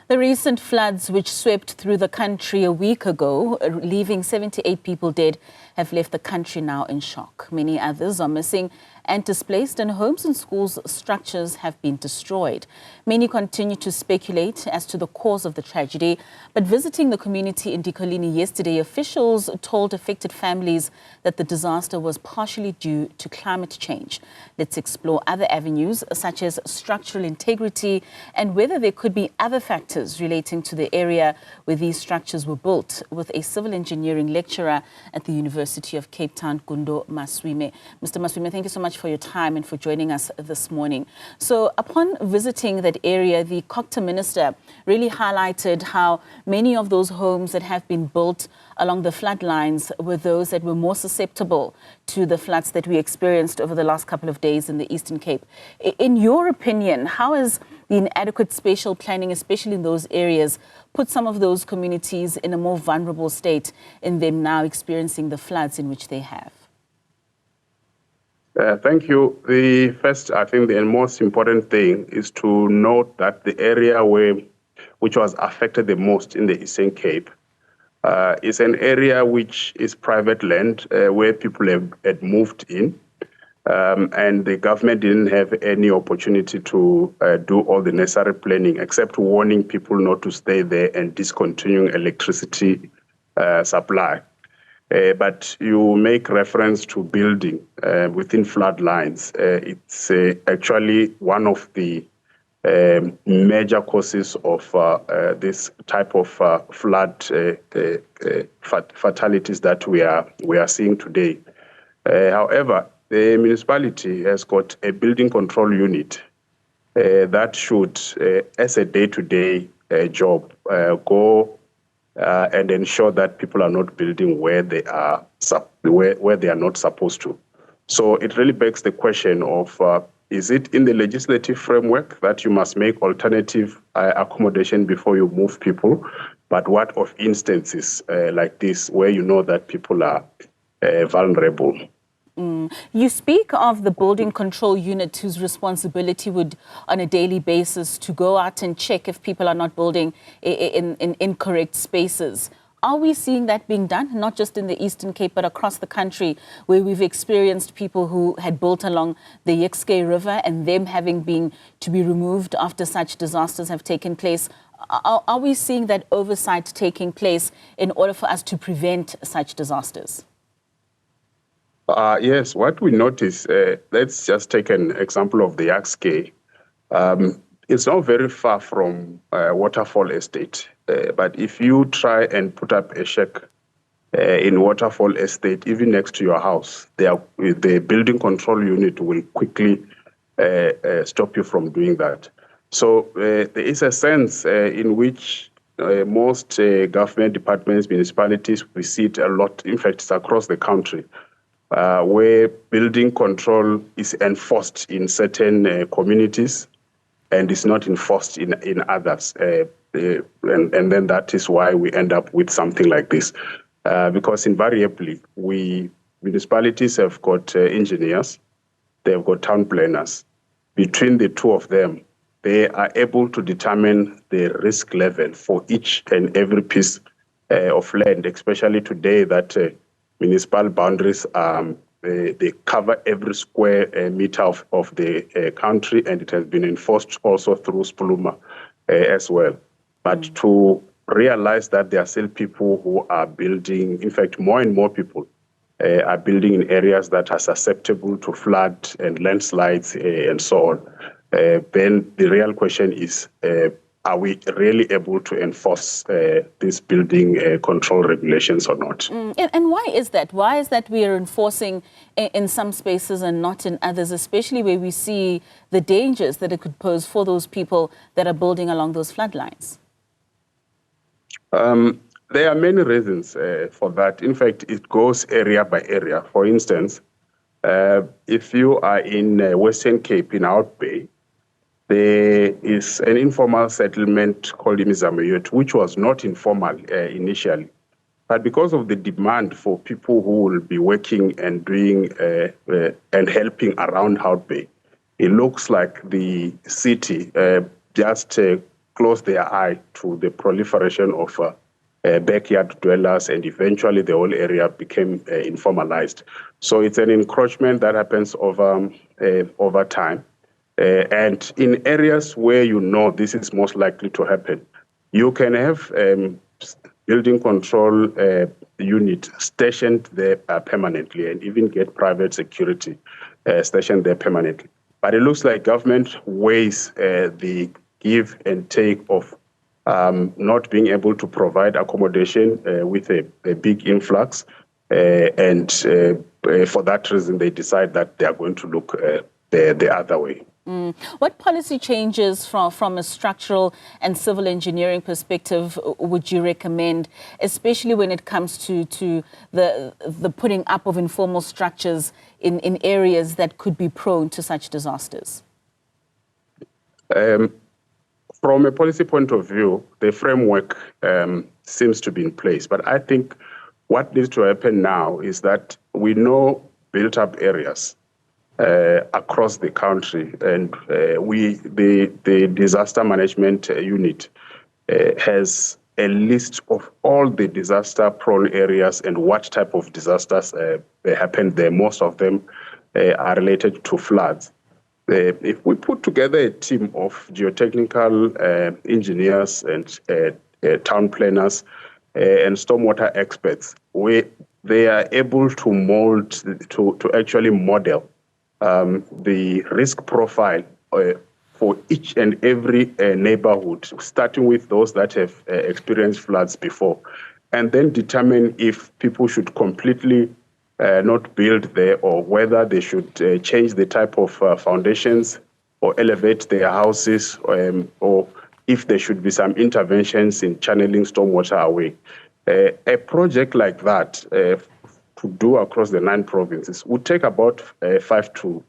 The recent floods which swept through the country a week ago, leaving 78 people dead, have left the country now in shock. Many others are missing and displaced, and homes and schools structures have been destroyed. Many continue to speculate as to the cause of the tragedy, but visiting the community in Dikolini yesterday, officials told affected families that the disaster was partially due to climate change. Let's explore other avenues such as structural integrity and whether there could be other factors relating to the area where these structures were built, with a civil engineering lecturer at the University of Cape Town, Gundo Maswime. Mr. Maswime, thank you so much for your time and for joining us this morning. So upon visiting that area, the Cocta minister really highlighted how many of those homes that have been built along the flood lines were those that were more susceptible to the floods that we experienced over the last couple of days in the Eastern Cape. In your opinion, how has the inadequate spatial planning, especially in those areas, put some of those communities in a more vulnerable state in them now experiencing the floods in which they have? Thank you. The first, I think the most important thing is to note that the area which was affected the most in the Eastern Cape is an area which is private land where people had moved in, and the government didn't have any opportunity to do all the necessary planning except warning people not to stay there and discontinuing electricity supply. But you make reference to building within flood lines. It's actually one of the major causes of this type of flood fatalities that we are seeing today. However, the municipality has got a building control unit that should, as a day-to-day job, go and ensure that people are not building where they are not supposed to. So it really begs the question of, is it in the legislative framework that you must make alternative accommodation before you move people? But what of instances like this where you know that people are vulnerable? You speak of the building control unit whose responsibility would, on a daily basis, to go out and check if people are not building in incorrect spaces. Are we seeing that being done, not just in the Eastern Cape, but across the country, where we've experienced people who had built along the Yexke River and them having been to be removed after such disasters have taken place? Are we seeing that oversight taking place in order for us to prevent such disasters? Yes, what we notice, let's just take an example of the Yexke. It's not very far from Waterfall Estate, but if you try and put up a shack in Waterfall Estate, even next to your house, the building control unit will quickly stop you from doing that. So there is a sense in which most government departments, municipalities, we see it a lot. In fact, it's across the country. Where building control is enforced in certain communities and is not enforced in others. And then that is why we end up with something like this. Because invariably, municipalities have got engineers, they've got town planners. Between the two of them, they are able to determine the risk level for each and every piece of land, especially today that municipal boundaries, they cover every square meter of the country, and it has been enforced also through Spuluma as well. But to realize that there are still people who are building, in fact, more and more people are building in areas that are susceptible to flood and landslides and so on, then the real question is, are we really able to enforce these building control regulations or not? And why is that? Why is that we are enforcing in some spaces and not in others, especially where we see the dangers that it could pose for those people that are building along those floodlines? There are many reasons for that. In fact, it goes area by area. For instance, if you are in Western Cape, in Out Bay, there is an informal settlement called Newzroom, which was not informal initially. But because of the demand for people who will be working and doing and helping around Out Bay, it looks like the city just closed their eye to the proliferation of backyard dwellers, and eventually the whole area became informalized. So it's an encroachment that happens over time. And in areas where you know this is most likely to happen, you can have building control unit stationed there permanently, and even get private security stationed there permanently. But it looks like government weighs the give and take of not being able to provide accommodation with a big influx. And for that reason, they decide that they are going to look the other way. What policy changes from a structural and civil engineering perspective would you recommend, especially when it comes to the putting up of informal structures in areas that could be prone to such disasters? From a policy point of view, the framework seems to be in place. But I think what needs to happen now is that we know built-up areas across the country, and the disaster management unit has a list of all the disaster-prone areas and what type of disasters happen there. Most of them are related to floods. If we put together a team of geotechnical engineers and town planners and stormwater experts, they are able to mold, to actually model the risk profile for each and every neighborhood, starting with those that have experienced floods before, and then determine if people should completely not build there, or whether they should change the type of foundations or elevate their houses, or if there should be some interventions in channeling stormwater away. A project like that to do across the 9 provinces would take about 5 to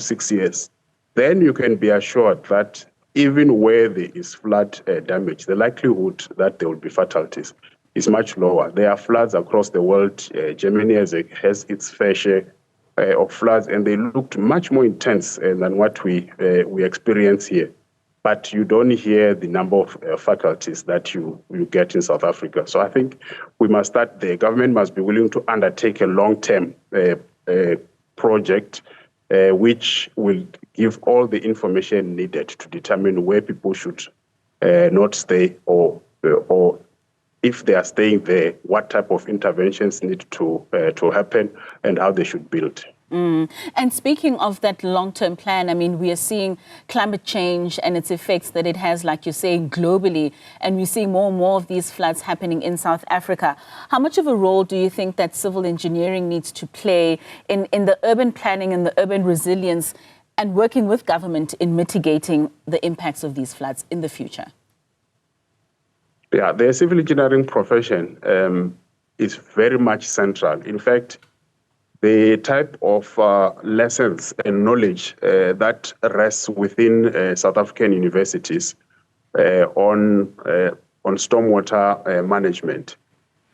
6 years. Then you can be assured that even where there is flood damage, the likelihood that there will be fatalities is much lower. There are floods across the world. Germany has its fair share of floods, and they looked much more intense than what we experience here. But you don't hear the number of fatalities that you get in South Africa. So I think we must start there. Government must be willing to undertake a long-term project which will give all the information needed to determine where people should not stay, or if they are staying there, what type of interventions need to happen and how they should build. And speaking of that long-term plan, I mean, we are seeing climate change and its effects that it has, like you're saying, globally, and we're seeing more and more of these floods happening in South Africa. How much of a role do you think that civil engineering needs to play in the urban planning and the urban resilience and working with government in mitigating the impacts of these floods in the future? Yeah, the civil engineering profession is very much central. In fact, the type of lessons and knowledge that rests within South African universities on stormwater management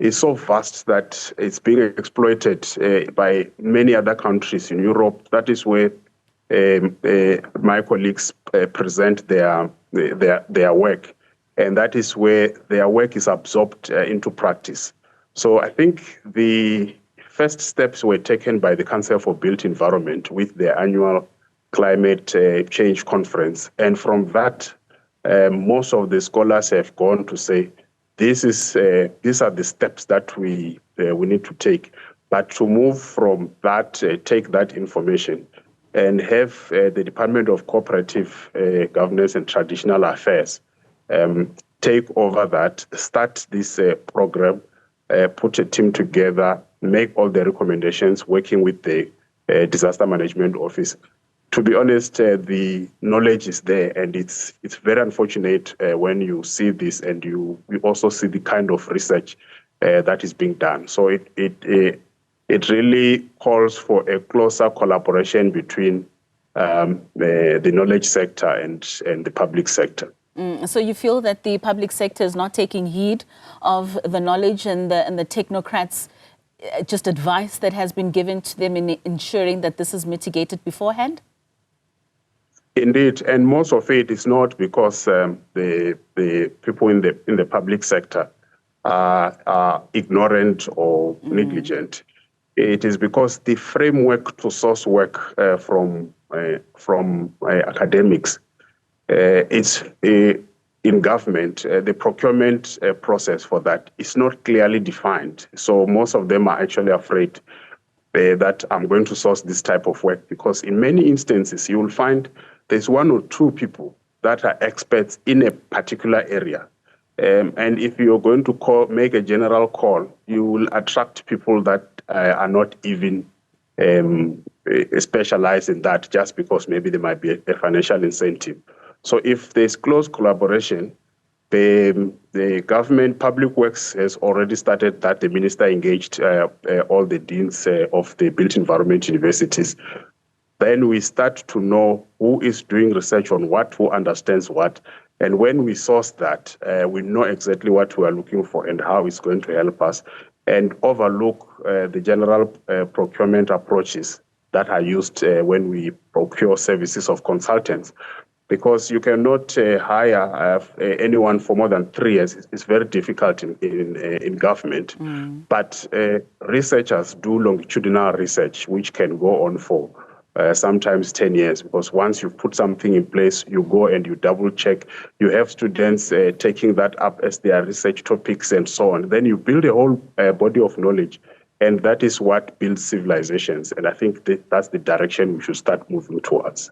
is so vast that it's being exploited by many other countries in Europe. That is where my colleagues present their work, and that is where their work is absorbed into practice. So I think the first steps were taken by the Council for Built Environment with their annual climate change conference. And from that, most of the scholars have gone to say, these are the steps that we need to take. But to move from that, take that information and have the Department of Cooperative Governance and Traditional Affairs take over that, start this program, put a team together, make all the recommendations, working with the Disaster Management Office. To be honest, the knowledge is there, and it's very unfortunate when you see this and you also see the kind of research that is being done. So it really calls for a closer collaboration between the knowledge sector and the public sector. So you feel that the public sector is not taking heed of the knowledge and the technocrats' just advice that has been given to them in ensuring that this is mitigated beforehand? Indeed, and most of it is not because the people in the public sector are ignorant or negligent. It is because the framework to source work from academics, it's in government. The procurement process for that is not clearly defined. So most of them are actually afraid that I'm going to source this type of work, because in many instances you will find there's one or two people that are experts in a particular area. And if you're going to make a general call, you will attract people that are not even specialized in that, just because maybe there might be a financial incentive. So if there's close collaboration, the government, Public Works has already started that. The minister engaged all the deans of the built environment universities. Then we start to know who is doing research on what, who understands what. And when we source that, we know exactly what we are looking for and how it's going to help us, and overlook the general procurement approaches that are used when we procure services of consultants. Because you cannot hire anyone for more than 3 years. It's very difficult in government. But researchers do longitudinal research, which can go on for sometimes 10 years, because once you've put something in place, you go and you double check. You have students taking that up as their research topics and so on. Then you build a whole body of knowledge, and that is what builds civilizations. And I think that's the direction we should start moving towards.